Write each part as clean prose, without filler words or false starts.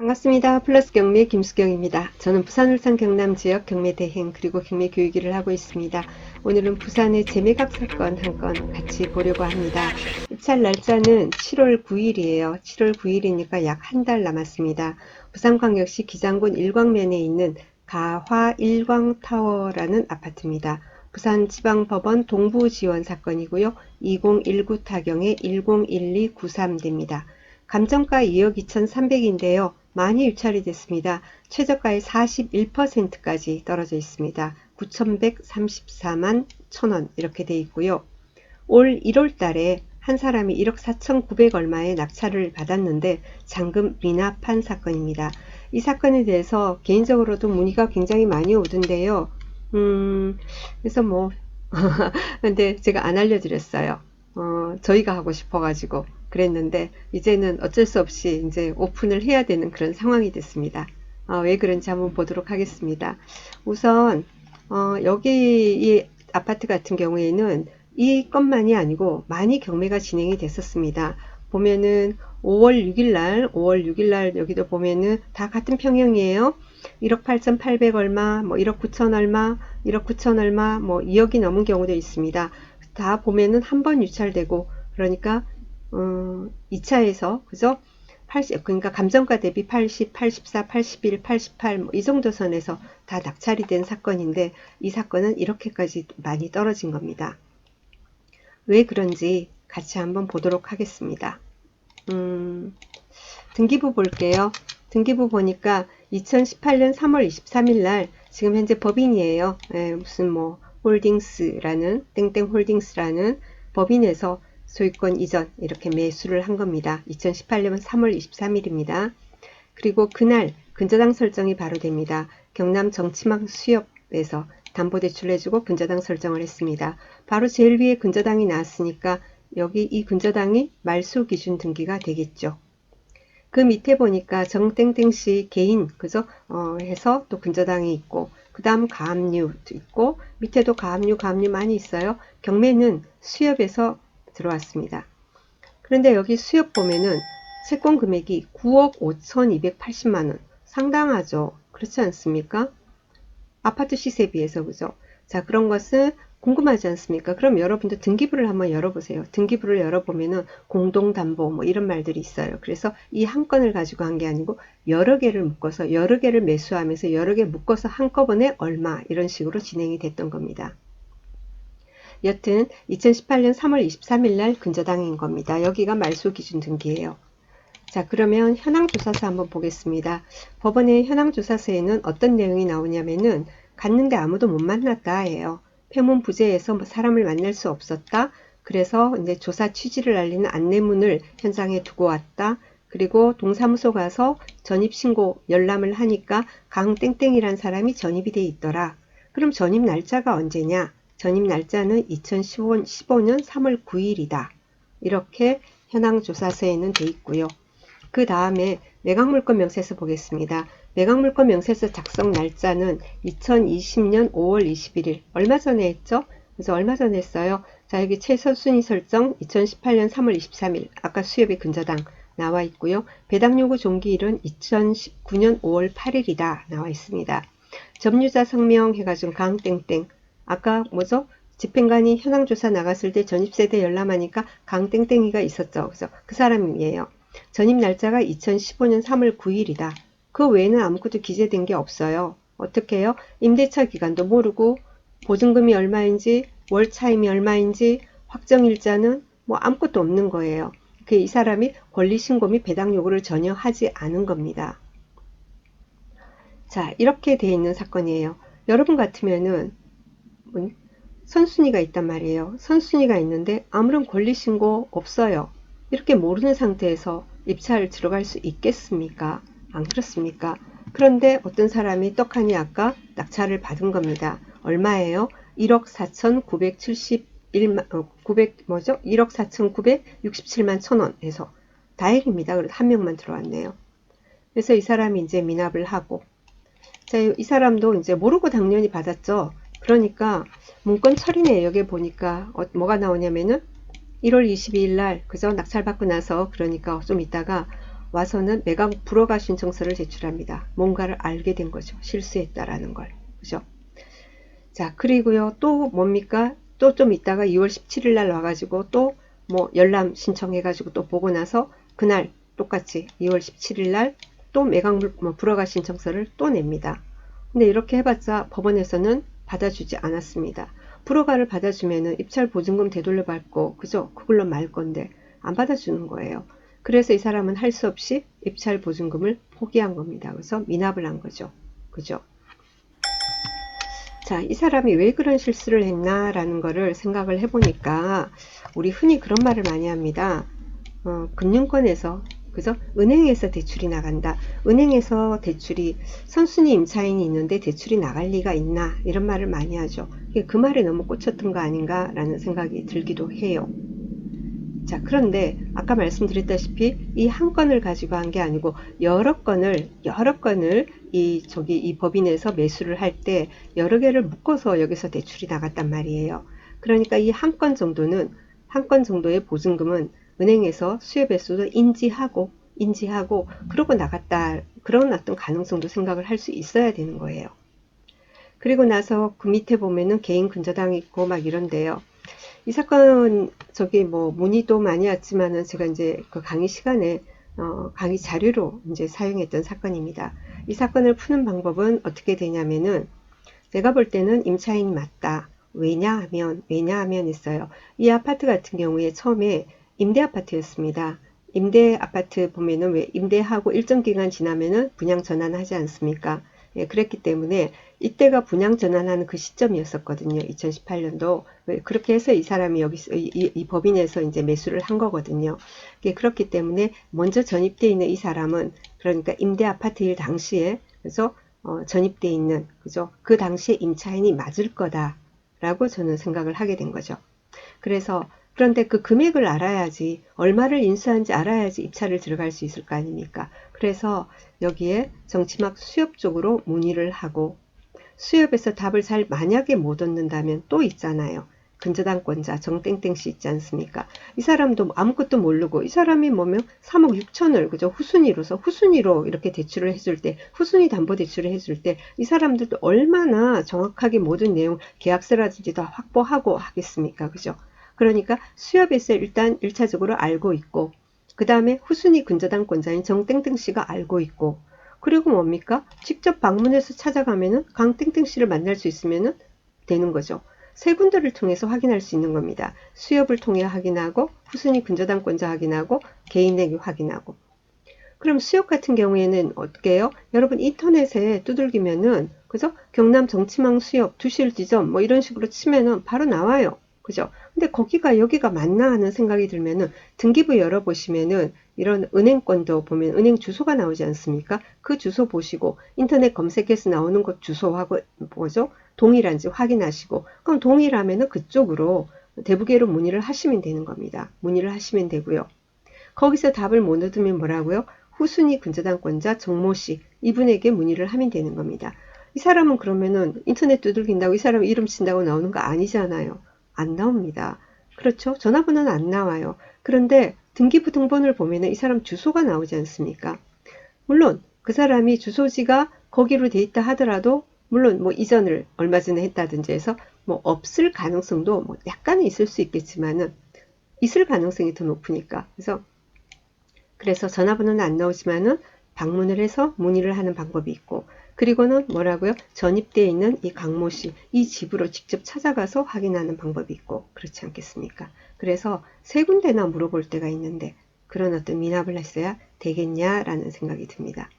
반갑습니다. 플러스 경매 김수경입니다. 저는 부산, 울산, 경남 지역 경매 대행 그리고 경매 교육을 하고 있습니다. 오늘은 부산의 재매각 사건 한 건 같이 보려고 합니다. 입찰 날짜는 7월 9일이에요. 7월 9일이니까 약 한 달 남았습니다. 부산광역시 기장군 일광면에 있는 가화 일광타워라는 아파트입니다. 부산지방법원 동부지원 사건이고요. 2019 타경의 101293대입니다. 감정가 2억 2,300인데요. 많이 유찰이 됐습니다. 최저가의 41%까지 떨어져 있습니다. 9,134만 1,000원 이렇게 돼 있고요. 올 1월 달에 한 사람이 1억 4,900 얼마의 낙찰을 받았는데 잔금 미납한 사건입니다. 이 사건에 대해서 개인적으로도 문의가 굉장히 많이 오던데요. 그래서 근데 제가 안 알려드렸어요. 저희가 하고 싶어가지고 그랬는데 이제는 어쩔 수 없이 이제 오픈을 해야 되는 그런 상황이 됐습니다. 왜 그런지 한번 보도록 하겠습니다. 우선 여기 이 아파트 같은 경우에는 이 건만이 아니고 많이 경매가 진행이 됐었습니다. 보면은 5월 6일 날 여기도 보면은 다 같은 평형이에요. 1억 8,800 얼마, 1억 9천 얼마, 1억 9천 얼마, 2억이 넘은 경우도 있습니다. 다 보면은 한 번 유찰되고 그러니까 2차에서 그죠? 80, 그러니까 감정가 대비 80, 84, 81, 88 이 정도 선에서 다 낙찰이 된 사건인데 이 사건은 이렇게까지 많이 떨어진 겁니다. 왜 그런지 같이 한번 보도록 하겠습니다. 등기부 볼게요. 등기부 보니까 2018년 3월 23일 날 지금 현재 법인이에요. 무슨 홀딩스라는 땡땡 홀딩스라는 법인에서 소유권 이전 이렇게 매수를 한 겁니다. 2018년 3월 23일입니다. 그리고 그날 근저당 설정이 바로 됩니다. 경남 정치망 수협에서 담보대출 해주고 근저당 설정을 했습니다. 바로 제일 위에 근저당이 나왔으니까 여기 이 근저당이 말소 기준 등기가 되겠죠. 그 밑에 보니까 정땡땡씨 개인 그죠? 해서 또 근저당이 있고 그 다음 가압류도 있고 밑에도 가압류 많이 있어요. 경매는 수협에서 들어왔습니다. 그런데 여기 수협 보면은 채권 금액이 9억 5,280만원 상당하죠. 그렇지 않습니까? 아파트 시세에 비해서 그죠? 자, 그런 것은 궁금하지 않습니까? 그럼 여러분들 등기부를 한번 열어보세요. 등기부를 열어보면은 공동담보 이런 말들이 있어요. 그래서 이 한 건을 가지고 한 게 아니고 여러 개를 묶어서 여러 개를 매수하면서 여러 개 묶어서 한꺼번에 얼마 이런 식으로 진행이 됐던 겁니다. 여튼 2018년 3월 23일 날 근저당인 겁니다. 여기가 말소 기준 등기예요. 자, 그러면 현황조사서 한번 보겠습니다. 법원의 현황조사서에는 어떤 내용이 나오냐면은 갔는데 아무도 못 만났다 예요. 폐문 부재해서 사람을 만날 수 없었다. 그래서 이제 조사 취지를 알리는 안내문을 현장에 두고 왔다. 그리고 동사무소 가서 전입신고 열람을 하니까 강땡땡이란 사람이 전입이 돼 있더라. 그럼 전입 날짜가 언제냐? 전입 날짜는 2015년 3월 9일이다. 이렇게 현황조사서에는 돼 있고요. 그 다음에 매각물건 명세서 보겠습니다. 매각물건 명세서 작성 날짜는 2020년 5월 21일 얼마 전에 했죠? 그래서 얼마 전에 했어요. 자, 여기 최선순위 설정 2018년 3월 23일 아까 수협의 근저당 나와 있고요. 배당요구 종기일은 2019년 5월 8일이다 나와 있습니다. 점유자 성명 해가지고 강땡땡 아까 뭐죠? 집행관이 현황조사 나갔을 때 전입세대 열람하니까 강땡땡이가 있었죠. 그래서 그 사람이에요. 전입 날짜가 2015년 3월 9일이다. 그 외에는 아무것도 기재된 게 없어요. 어떻게 해요? 임대차 기간도 모르고 보증금이 얼마인지 월 차임이 얼마인지 확정일자는 아무것도 없는 거예요. 이 사람이 권리신고 및 배당 요구를 전혀 하지 않은 겁니다. 자, 이렇게 돼 있는 사건이에요. 여러분 같으면은 선순위가 있단 말이에요. 선순위가 있는데 아무런 권리신고 없어요. 이렇게 모르는 상태에서 입찰 들어갈 수 있겠습니까? 안 그렇습니까? 그런데 어떤 사람이 떡하니 아까 낙찰을 받은 겁니다. 얼마예요? 1억 4,971만 1억 4,967만 1,000원 해서 다행입니다. 그래도 한 명만 들어왔네요. 그래서 이 사람이 이제 미납을 하고 자, 이 사람도 이제 모르고 당연히 받았죠. 그러니까 문건 처리 내역에 보니까 뭐가 나오냐면은 1월 22일 날 그죠? 낙찰 받고 나서 그러니까 좀 있다가 와서는 매각 불허가 신청서를 제출합니다. 뭔가를 알게 된 거죠. 실수했다라는 걸. 그죠? 자, 그리고요, 또 뭡니까? 또 좀 있다가 2월 17일 날 와가지고 또 뭐 열람 신청해가지고 또 보고 나서 그날 똑같이 2월 17일 날 또 매각 불허가 신청서를 또 냅니다. 근데 이렇게 해봤자 법원에서는 받아주지 않았습니다. 불허가를 받아주면은 입찰 보증금 되돌려 받고, 그죠? 그걸로 말 건데 안 받아주는 거예요. 그래서 이 사람은 할 수 없이 입찰 보증금을 포기한 겁니다. 그래서 미납을 한 거죠. 그죠? 자, 이 사람이 왜 그런 실수를 했나라는 거를 생각을 해보니까 우리 흔히 그런 말을 많이 합니다. 금융권에서, 그죠? 은행에서 대출이 나간다. 은행에서 대출이 선순위 임차인이 있는데 대출이 나갈 리가 있나? 이런 말을 많이 하죠. 그 말에 너무 꽂혔던 거 아닌가라는 생각이 들기도 해요. 자, 그런데 아까 말씀드렸다시피 이 한 건을 가지고 한 게 아니고 여러 건을 이 법인에서 매수를 할 때 여러 개를 묶어서 여기서 대출이 나갔단 말이에요. 그러니까 이 한 건 정도의 보증금은 은행에서 수요 배수도 인지하고 그러고 나갔다, 그런 어떤 가능성도 생각을 할 수 있어야 되는 거예요. 그리고 나서 그 밑에 보면은 개인 근저당 있고 막 이런데요. 이 사건 저기 뭐 문의도 많이 왔지만은 제가 이제 그 강의 시간에 강의 자료로 이제 사용했던 사건입니다. 이 사건을 푸는 방법은 어떻게 되냐면은 내가 볼 때는 임차인이 맞다. 왜냐하면 있어요. 이 아파트 같은 경우에 처음에 임대 아파트였습니다. 임대 아파트 보면은 왜 임대하고 일정 기간 지나면은 분양 전환하지 않습니까? 예, 그랬기 때문에 이때가 분양 전환하는 그 시점이었었거든요. 2018년도. 그렇게 해서 이 사람이 여기서 이 법인에서 이제 매수를 한 거거든요. 예, 그렇기 때문에 먼저 전입돼 있는 이 사람은 그러니까 임대 아파트일 당시에 그래서 전입돼 있는 그죠? 그 당시에 임차인이 맞을 거다라고 저는 생각을 하게 된 거죠. 그래서 그런데 그 금액을 알아야지 얼마를 인수한지 알아야지 입찰을 들어갈 수 있을 거 아닙니까? 그래서 여기에 정치막 수협 쪽으로 문의를 하고 수협에서 답을 잘 만약에 못 얻는다면 또 있잖아요. 근저당권자 정땡땡씨 있지 않습니까? 이 사람도 아무것도 모르고 이 사람이 뭐면 3억 6천을 그죠? 후순위로 이렇게 대출을 해줄 때 후순위 담보 대출을 해줄 때 이 사람들도 얼마나 정확하게 모든 내용 계약서라든지 다 확보하고 하겠습니까? 그죠? 그러니까 수협에서 일단 1차적으로 알고 있고 그 다음에 후순위 근저당권자인 정땡땡씨가 알고 있고 그리고 뭡니까? 직접 방문해서 찾아가면은 강땡땡씨를 만날 수 있으면은 되는 거죠. 세 군데를 통해서 확인할 수 있는 겁니다. 수협을 통해 확인하고 후순위 근저당권자 확인하고 개인에게 확인하고. 그럼 수협 같은 경우에는 어떻게 해요? 여러분 인터넷에 두들기면은 그죠? 경남 정치망 수협 두실 지점 뭐 이런 식으로 치면은 바로 나와요. 그죠? 근데 거기가 여기가 맞나 하는 생각이 들면은 등기부 열어보시면은 이런 은행권도 보면 은행 주소가 나오지 않습니까? 그 주소 보시고 인터넷 검색해서 나오는 것 주소하고 뭐죠? 동일한지 확인하시고 그럼 동일하면은 그쪽으로 대부계로 문의를 하시면 되는 겁니다. 문의를 하시면 되고요. 거기서 답을 못 얻으면 뭐라고요? 후순위 근저당권자 정모씨 이분에게 문의를 하면 되는 겁니다. 이 사람은 그러면은 인터넷 두들긴다고 이 사람 이름 친다고 나오는 거 아니잖아요. 안 나옵니다. 그렇죠? 전화번호는 안 나와요. 그런데 등기부 등본을 보면은 이 사람 주소가 나오지 않습니까? 물론 그 사람이 주소지가 거기로 돼 있다 하더라도 물론 뭐 이전을 얼마 전에 했다든지 해서 뭐 없을 가능성도 뭐 약간은 있을 수 있겠지만은 있을 가능성이 더 높으니까 그래서 전화번호는 안 나오지만은 방문을 해서 문의를 하는 방법이 있고 그리고는 뭐라고요? 전입되어 있는 이 강모 씨, 이 집으로 직접 찾아가서 확인하는 방법이 있고 그렇지 않겠습니까? 그래서 세 군데나 물어볼 때가 있는데 그런 어떤 미납을 했어야 되겠냐라는 생각이 듭니다.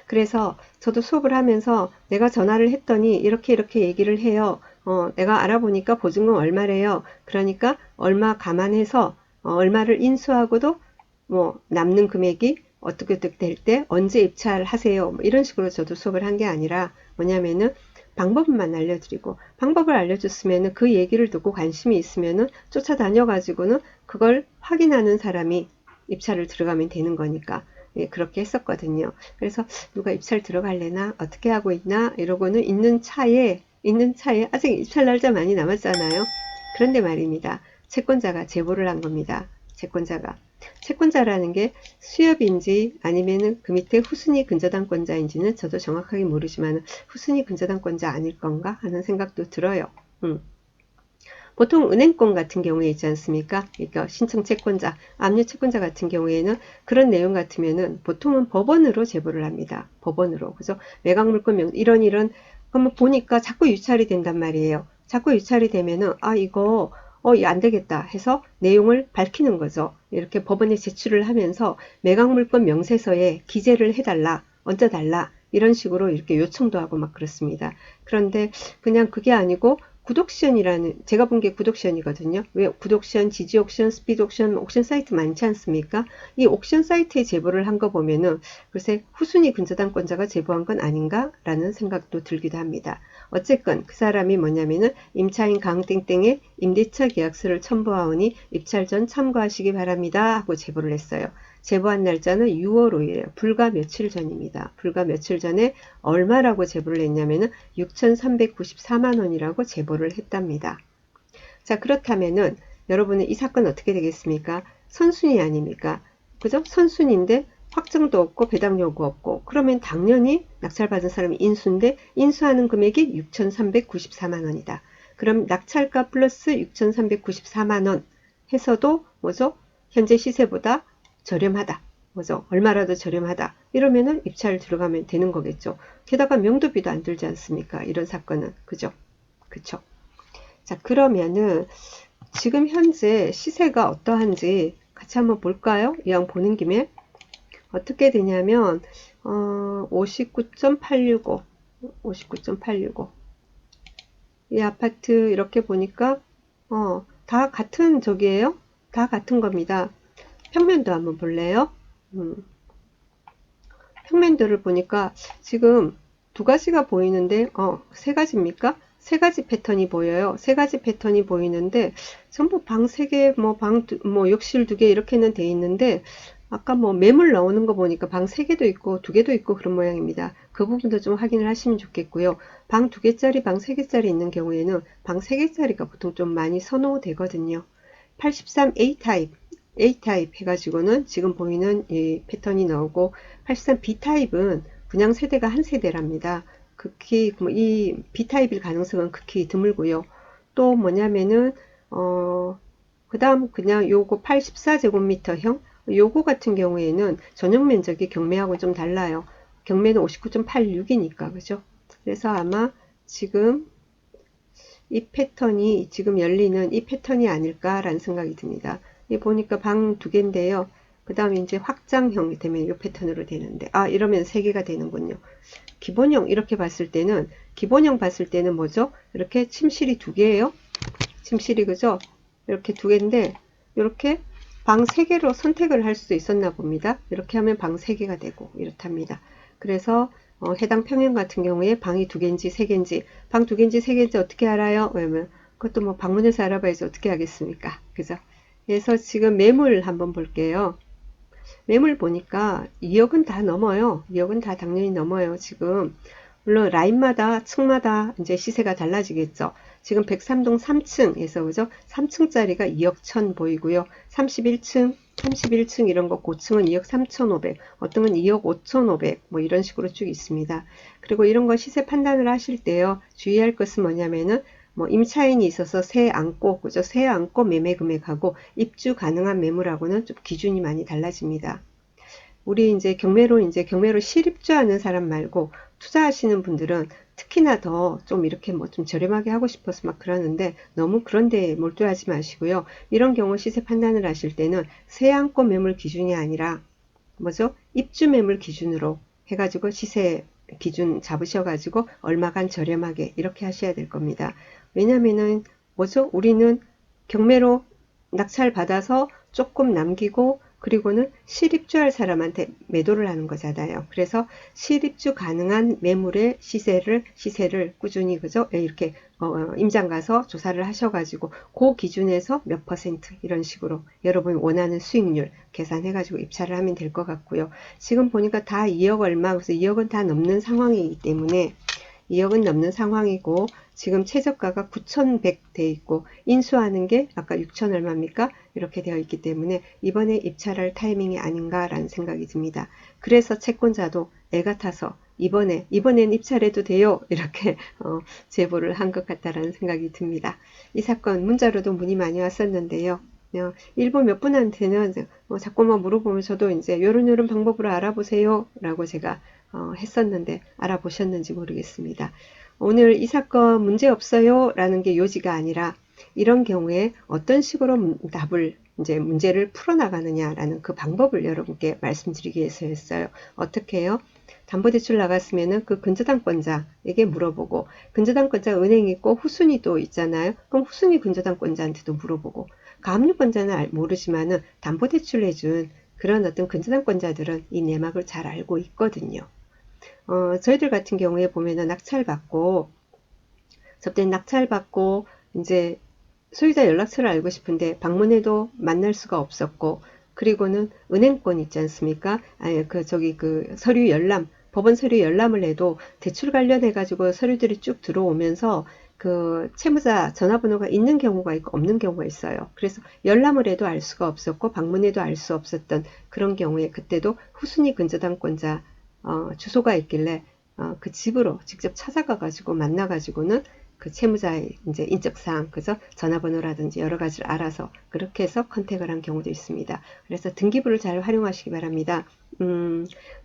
그래서 저도 수업을 하면서 내가 전화를 했더니 이렇게 얘기를 해요. 내가 알아보니까 보증금 얼마래요. 그러니까 얼마 감안해서 얼마를 인수하고도 뭐 남는 금액이 어떻게 될 때 언제 입찰하세요. 뭐 이런 식으로 저도 수업을 한 게 아니라 뭐냐면은 방법만 알려드리고 방법을 알려줬으면은 그 얘기를 듣고 관심이 있으면은 쫓아다녀 가지고는 그걸 확인하는 사람이 입찰을 들어가면 되는 거니까 예, 그렇게 했었거든요. 그래서 누가 입찰 들어갈래나 어떻게 하고 있나 이러고는 있는 차에 아직 입찰 날짜 많이 남았잖아요. 그런데 말입니다. 채권자가 제보를 한 겁니다. 채권자가 채권자라는 게 수협인지 아니면은 그 밑에 후순위 근저당권자인지는 저도 정확하게 모르지만 후순위 근저당권자 아닐 건가 하는 생각도 들어요. 보통 은행권 같은 경우에 있지 않습니까? 그러니까 신청 채권자, 압류 채권자 같은 경우에는 그런 내용 같으면은 보통은 법원으로 제보를 합니다. 법원으로. 그죠? 매각물권 이런 그러면 보니까 자꾸 유찰이 된단 말이에요. 자꾸 유찰이 되면은 이거 안 되겠다 해서 내용을 밝히는 거죠. 이렇게 법원에 제출을 하면서 매각물권 명세서에 기재를 해달라, 얹어달라 이런 식으로 이렇게 요청도 하고 막 그렇습니다. 그런데 그냥 그게 아니고 구독시연이라는 제가 본 게 구독시연이거든요. 왜 구독시연, 지지옥션, 스피드옥션, 옥션 사이트 많지 않습니까? 이 옥션 사이트에 제보를 한 거 보면은 글쎄 후순위 근저당권자가 제보한 건 아닌가라는 생각도 들기도 합니다. 어쨌건 그 사람이 뭐냐면은 임차인 강땡땡의 임대차 계약서를 첨부하오니 입찰 전 참고하시기 바랍니다 하고 제보를 했어요. 제보한 날짜는 6월 5일이에요. 불과 며칠 전입니다. 불과 며칠 전에 얼마라고 제보를 했냐면은 6,394만 원이라고 제보를 했답니다. 자, 그렇다면은 여러분은 이 사건 어떻게 되겠습니까? 선순위 아닙니까? 그죠? 선순위인데 확정도 없고 배당 요구 없고 그러면 당연히 낙찰받은 사람이 인수인데 인수하는 금액이 6,394만 원이다. 그럼 낙찰가 플러스 6,394만 원 해서도 뭐죠? 현재 시세보다 저렴하다. 뭐죠? 얼마라도 저렴하다. 이러면은 입찰 들어가면 되는 거겠죠. 게다가 명도비도 안 들지 않습니까? 이런 사건은. 그죠? 그쵸? 자, 그러면은 지금 현재 시세가 어떠한지 같이 한번 볼까요? 이왕 보는 김에. 어떻게 되냐면 59.865 59.865 이 아파트 이렇게 보니까 다 같은 저기예요. 다 같은 겁니다. 평면도 한번 볼래요? 평면도를 보니까 지금 두 가지가 보이는데 세 가지입니까? 세 가지 패턴이 보여요. 세 가지 패턴이 보이는데 전부 방 3개, 뭐 욕실 2개 이렇게는 돼 있는데 아까 뭐 매물 나오는 거 보니까 방 3개도 있고 2개도 있고 그런 모양입니다. 그 부분도 좀 확인을 하시면 좋겠고요. 방 2개짜리, 방 3개짜리 있는 경우에는 방 3개짜리가 보통 좀 많이 선호되거든요. 83 A타입, A타입 해가지고는 지금 보이는 이 패턴이 나오고 83 B타입은 분양 세대가 한 세대랍니다. 극히 이 B타입일 가능성은 극히 드물고요. 또 뭐냐면은 그 다음 그냥 요거 84제곱미터형 요거 같은 경우에는 전용 면적이 경매하고 좀 달라요. 경매는 59.86이니까 그죠? 그래서 아마 지금 이 패턴이 지금 열리는 이 패턴이 아닐까라는 생각이 듭니다. 이 보니까 방 2개인데요. 그 다음에 이제 확장형이 되면 이 패턴으로 되는데 이러면 3개가 되는군요. 기본형 이렇게 봤을 때는 기본형 봤을 때는 뭐죠? 이렇게 침실이 2개예요. 침실이 그죠? 이렇게 2개인데 이렇게 방 3개로 선택을 할 수도 있었나 봅니다. 이렇게 하면 방 3개가 되고 이렇답니다. 그래서 해당 평형 같은 경우에 방이 2개인지 3개인지 방 2개인지 3개인지 어떻게 알아요? 왜냐면 그것도 뭐 방문해서 알아봐야지 어떻게 하겠습니까? 그죠? 그래서 지금 매물 한번 볼게요. 매물 보니까 2억은 다 넘어요. 2억은 다 당연히 넘어요. 지금 물론 라인마다 층마다 이제 시세가 달라지겠죠. 지금 103동 3층에서 그죠? 3층짜리가 2억 1천 보이고요. 31층 이런 거 고층은 2억 3,500, 어떤 건 2억 5,500 뭐 이런 식으로 쭉 있습니다. 그리고 이런 거 시세 판단을 하실 때요. 주의할 것은 뭐냐면은 뭐 임차인이 있어서 세 안고 그죠? 세 안고 매매 금액하고 입주 가능한 매물하고는 좀 기준이 많이 달라집니다. 우리 이제 경매로 실입주하는 사람 말고 투자하시는 분들은 특히나 더 좀 이렇게 뭐 좀 저렴하게 하고 싶어서 막 그러는데 너무 그런데 몰두하지 마시고요. 이런 경우 시세 판단을 하실 때는 세안권 매물 기준이 아니라 뭐죠? 입주 매물 기준으로 해가지고 시세 기준 잡으셔가지고 얼마간 저렴하게 이렇게 하셔야 될 겁니다. 왜냐면은 뭐죠? 우리는 경매로 낙찰 받아서 조금 남기고 그리고는 실입주할 사람한테 매도를 하는 거잖아요. 그래서 실입주 가능한 매물의 시세를 꾸준히 그죠? 이렇게 임장 가서 조사를 하셔가지고 그 기준에서 몇 퍼센트 이런 식으로 여러분 원하는 수익률 계산해가지고 입찰을 하면 될 것 같고요. 지금 보니까 다 2억 얼마 그래서 2억은 다 넘는 상황이기 때문에 2억은 넘는 상황이고 지금 최저가가 9,100 돼 있고 인수하는 게 아까 6천 얼마입니까? 이렇게 되어 있기 때문에 이번에 입찰할 타이밍이 아닌가라는 생각이 듭니다. 그래서 채권자도 애가 타서 이번엔 입찰해도 돼요. 이렇게 제보를 한 것 같다라는 생각이 듭니다. 이 사건 문자로도 문의 많이 왔었는데요. 일부 몇 분한테는 자꾸만 물어보면 저도 이제 요런 방법으로 알아보세요 라고 제가 했었는데 알아보셨는지 모르겠습니다. 오늘 이 사건 문제 없어요 라는 게 요지가 아니라 이런 경우에 어떤 식으로 답을 이제 문제를 풀어나가느냐라는 그 방법을 여러분께 말씀드리기 위해서 했어요. 어떻게 해요? 담보대출 나갔으면은 그 근저당권자에게 물어보고 근저당권자 은행 있고 후순위도 있잖아요. 그럼 후순위 근저당권자한테도 물어보고 가압류권자는 모르지만은 담보대출 해준 그런 어떤 근저당권자들은 이 내막을 잘 알고 있거든요. 저희들 같은 경우에 보면은 접대는 낙찰받고 이제 소유자 연락처를 알고 싶은데 방문해도 만날 수가 없었고 그리고는 은행권 있지 않습니까? 아니 그 서류 열람 법원 서류 열람을 해도 대출 관련해 가지고 서류들이 쭉 들어오면서 그 채무자 전화번호가 있는 경우가 있고 없는 경우가 있어요. 그래서 열람을 해도 알 수가 없었고 방문해도 알 수 없었던 그런 경우에 그때도 후순위 근저당권자 주소가 있길래 그 집으로 직접 찾아가 가지고 만나 가지고는 그 채무자의 이제 인적사항, 그죠? 전화번호라든지 여러 가지를 알아서 그렇게 해서 컨택을 한 경우도 있습니다. 그래서 등기부를 잘 활용하시기 바랍니다.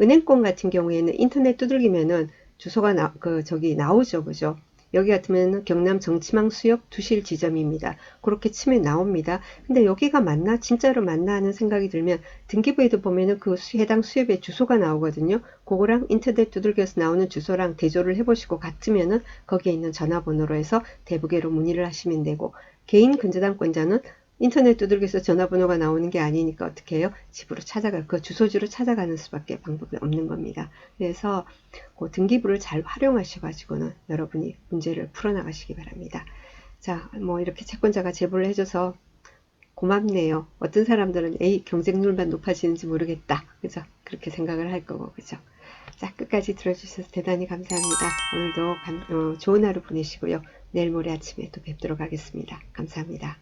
은행권 같은 경우에는 인터넷 두들기면은 주소가 나오죠, 그죠? 여기 같으면 경남 정치망 수역 두실 지점입니다. 그렇게 치면 나옵니다. 근데 여기가 맞나? 진짜로 맞나 하는 생각이 들면 등기부에도 보면은 그 해당 수협의 주소가 나오거든요. 그거랑 인터넷 두들겨서 나오는 주소랑 대조를 해보시고 같으면은 거기에 있는 전화번호로 해서 대부계로 문의를 하시면 되고 개인 근저당권자는 인터넷 두들겨서 전화번호가 나오는 게 아니니까 어떻게 해요? 집으로 그 주소지로 찾아가는 수밖에 방법이 없는 겁니다. 그래서 그 등기부를 잘 활용하셔가지고는 여러분이 문제를 풀어나가시기 바랍니다. 자, 뭐 이렇게 채권자가 제보를 해줘서 고맙네요. 어떤 사람들은 에이, 경쟁률만 높아지는지 모르겠다. 그죠? 그렇게 생각을 할 거고, 그죠? 자, 끝까지 들어주셔서 대단히 감사합니다. 오늘도 좋은 하루 보내시고요. 내일 모레 아침에 또 뵙도록 하겠습니다. 감사합니다.